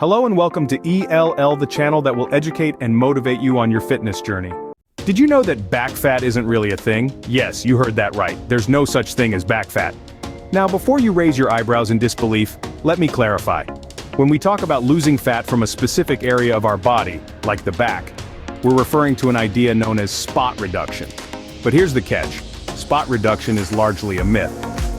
Hello and welcome to ELL, the channel that will educate and motivate you on your fitness journey. Did you know that back fat isn't really a thing? Yes, you heard that right. There's no such thing as back fat. Now, before you raise your eyebrows in disbelief, let me clarify. When we talk about losing fat from a specific area of our body, like the back, we're referring to an idea known as spot reduction. But here's the catch. Spot reduction is largely a myth.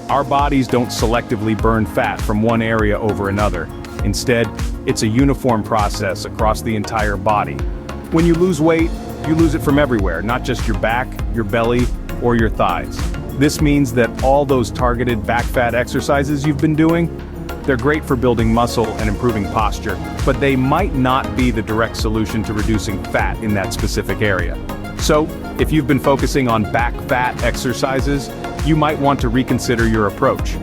Our bodies don't selectively burn fat from one area over another. Instead, it's a uniform process across the entire body. When you lose weight, you lose it from everywhere, not just your back, your belly, or your thighs. This means that all those targeted back fat exercises you've been doing, they're great for building muscle and improving posture, but they might not be the direct solution to reducing fat in that specific area. So, if you've been focusing on back fat exercises, you might want to reconsider your approach.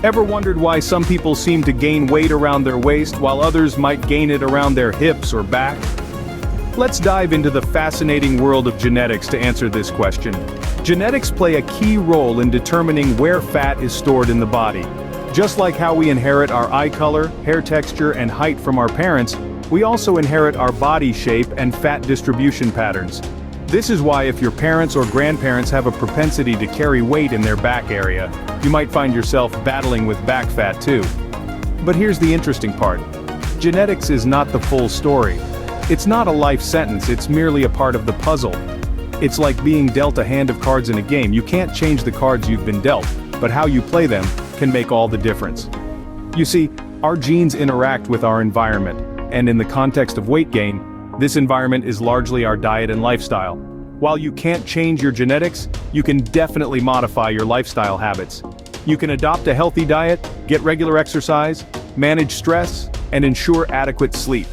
Ever wondered why some people seem to gain weight around their waist while others might gain it around their hips or back? Let's dive into the fascinating world of genetics to answer this question. Genetics play a key role in determining where fat is stored in the body. Just like how we inherit our eye color, hair texture, and height from our parents, we also inherit our body shape and fat distribution patterns. This is why if your parents or grandparents have a propensity to carry weight in their back area, you might find yourself battling with back fat too. But here's the interesting part. Genetics is not the full story. It's not a life sentence, it's merely a part of the puzzle. It's like being dealt a hand of cards in a game. You can't change the cards you've been dealt, but how you play them can make all the difference. You see, our genes interact with our environment, and in the context of weight gain, this environment is largely our diet and lifestyle. While you can't change your genetics, you can definitely modify your lifestyle habits. You can adopt a healthy diet, get regular exercise, manage stress, and ensure adequate sleep.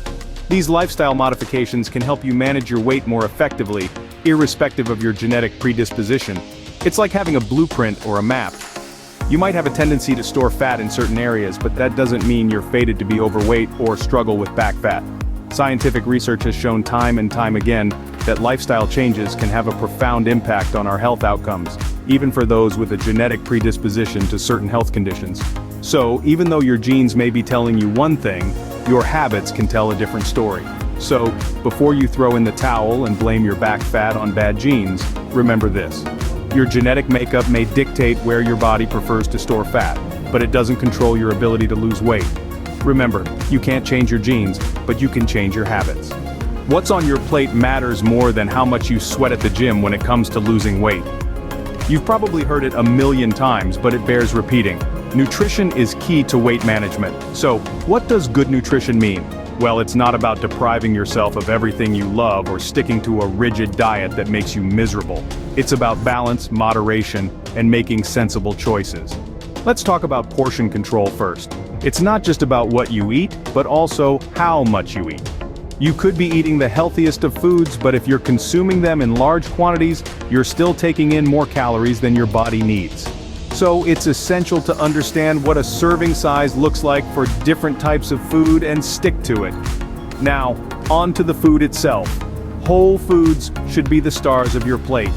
These lifestyle modifications can help you manage your weight more effectively, irrespective of your genetic predisposition. It's like having a blueprint or a map. You might have a tendency to store fat in certain areas, but that doesn't mean you're fated to be overweight or struggle with back fat. Scientific research has shown time and time again that lifestyle changes can have a profound impact on our health outcomes, even for those with a genetic predisposition to certain health conditions. So, even though your genes may be telling you one thing, your habits can tell a different story. So, before you throw in the towel and blame your back fat on bad genes, remember this. Your genetic makeup may dictate where your body prefers to store fat, but it doesn't control your ability to lose weight. Remember, you can't change your genes, but you can change your habits. What's on your plate matters more than how much you sweat at the gym when it comes to losing weight. You've probably heard it a million times, but it bears repeating. Nutrition is key to weight management. So, what does good nutrition mean? Well, it's not about depriving yourself of everything you love or sticking to a rigid diet that makes you miserable. It's about balance, moderation, and making sensible choices. Let's talk about portion control first. It's not just about what you eat, but also how much you eat. You could be eating the healthiest of foods, but if you're consuming them in large quantities, you're still taking in more calories than your body needs. So it's essential to understand what a serving size looks like for different types of food and stick to it. Now, on to the food itself. Whole foods should be the stars of your plate.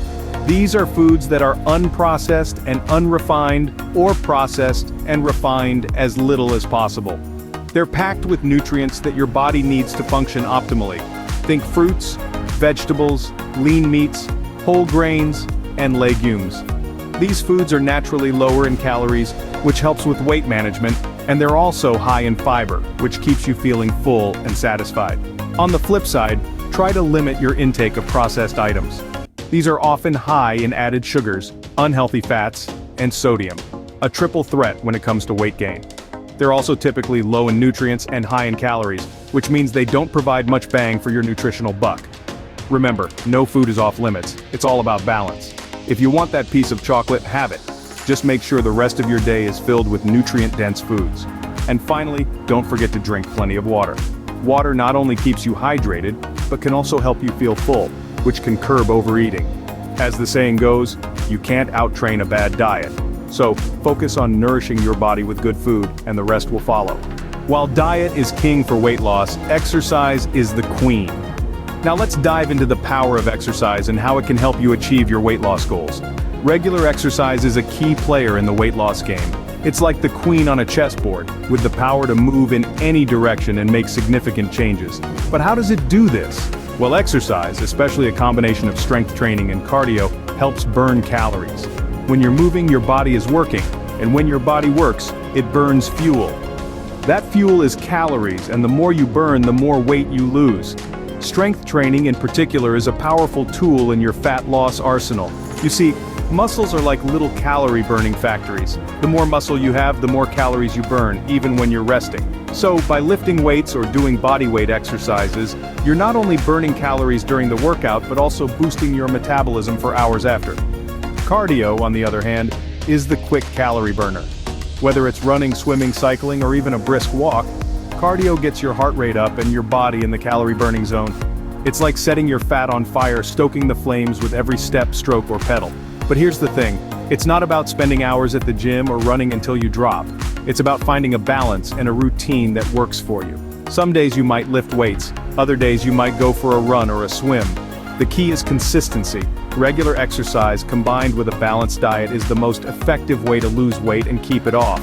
These are foods that are unprocessed and unrefined, or processed and refined as little as possible. They're packed with nutrients that your body needs to function optimally. Think fruits, vegetables, lean meats, whole grains, and legumes. These foods are naturally lower in calories, which helps with weight management, and they're also high in fiber, which keeps you feeling full and satisfied. On the flip side, try to limit your intake of processed items. These are often high in added sugars, unhealthy fats, and sodium, a triple threat when it comes to weight gain. They're also typically low in nutrients and high in calories, which means they don't provide much bang for your nutritional buck. Remember, no food is off limits, it's all about balance. If you want that piece of chocolate, have it. Just make sure the rest of your day is filled with nutrient-dense foods. And finally, don't forget to drink plenty of water. Water not only keeps you hydrated, but can also help you feel full, which can curb overeating. As the saying goes, you can't out-train a bad diet. So, focus on nourishing your body with good food, and the rest will follow. While diet is king for weight loss, exercise is the queen. Now let's dive into the power of exercise and how it can help you achieve your weight loss goals. Regular exercise is a key player in the weight loss game. It's like the queen on a chessboard, with the power to move in any direction and make significant changes. But how does it do this? Well, exercise, especially a combination of strength training and cardio, helps burn calories. When you're moving, your body is working, and when your body works, it burns fuel. That fuel is calories, and the more you burn, the more weight you lose. Strength training in particular is a powerful tool in your fat loss arsenal. You see, muscles are like little calorie burning factories. The more muscle you have, the more calories you burn, even when you're resting. So, by lifting weights or doing body weight exercises, you're not only burning calories during the workout, but also boosting your metabolism for hours after. Cardio, on the other hand, is the quick calorie burner. Whether it's running, swimming, cycling, or even a brisk walk, cardio gets your heart rate up and your body in the calorie burning zone. It's like setting your fat on fire, stoking the flames with every step, stroke, or pedal. But here's the thing, it's not about spending hours at the gym or running until you drop. It's about finding a balance and a routine that works for you. Some days you might lift weights, other days you might go for a run or a swim. The key is consistency. Regular exercise combined with a balanced diet is the most effective way to lose weight and keep it off.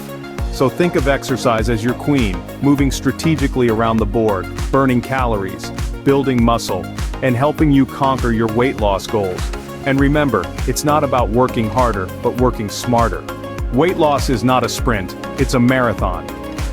So think of exercise as your queen, moving strategically around the board, burning calories, building muscle, and helping you conquer your weight loss goals. And remember, it's not about working harder, but working smarter. Weight loss is not a sprint, it's a marathon.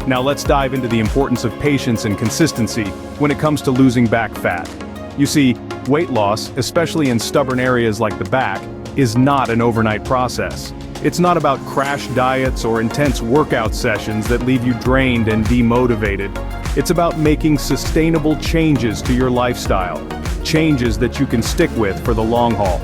Now let's dive into the importance of patience and consistency when it comes to losing back fat. You see, weight loss, especially in stubborn areas like the back, is not an overnight process. It's not about crash diets or intense workout sessions that leave you drained and demotivated. It's about making sustainable changes to your lifestyle, changes that you can stick with for the long haul.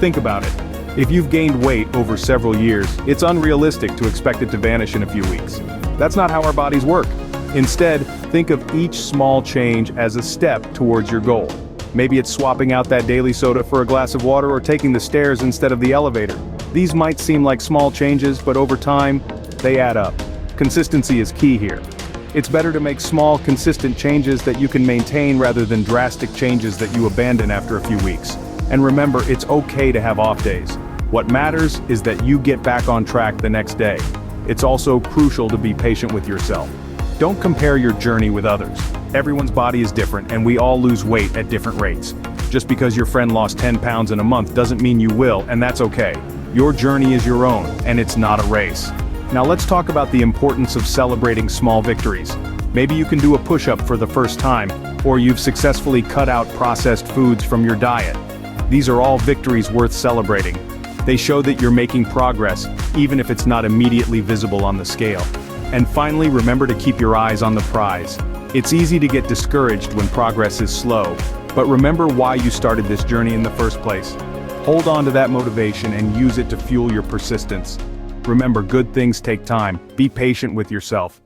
Think about it. If you've gained weight over several years, it's unrealistic to expect it to vanish in a few weeks. That's not how our bodies work. Instead, think of each small change as a step towards your goal. Maybe it's swapping out that daily soda for a glass of water or taking the stairs instead of the elevator. These might seem like small changes, but over time, they add up. Consistency is key here. It's better to make small, consistent changes that you can maintain rather than drastic changes that you abandon after a few weeks. And remember, it's okay to have off days. What matters is that you get back on track the next day. It's also crucial to be patient with yourself. Don't compare your journey with others. Everyone's body is different and we all lose weight at different rates. Just because your friend lost 10 pounds in a month doesn't mean you will, and that's okay. Your journey is your own, and it's not a race. Now let's talk about the importance of celebrating small victories. Maybe you can do a push-up for the first time, or you've successfully cut out processed foods from your diet. These are all victories worth celebrating. They show that you're making progress, even if it's not immediately visible on the scale. And finally, remember to keep your eyes on the prize. It's easy to get discouraged when progress is slow, but remember why you started this journey in the first place. Hold on to that motivation and use it to fuel your persistence. Remember, good things take time. Be patient with yourself.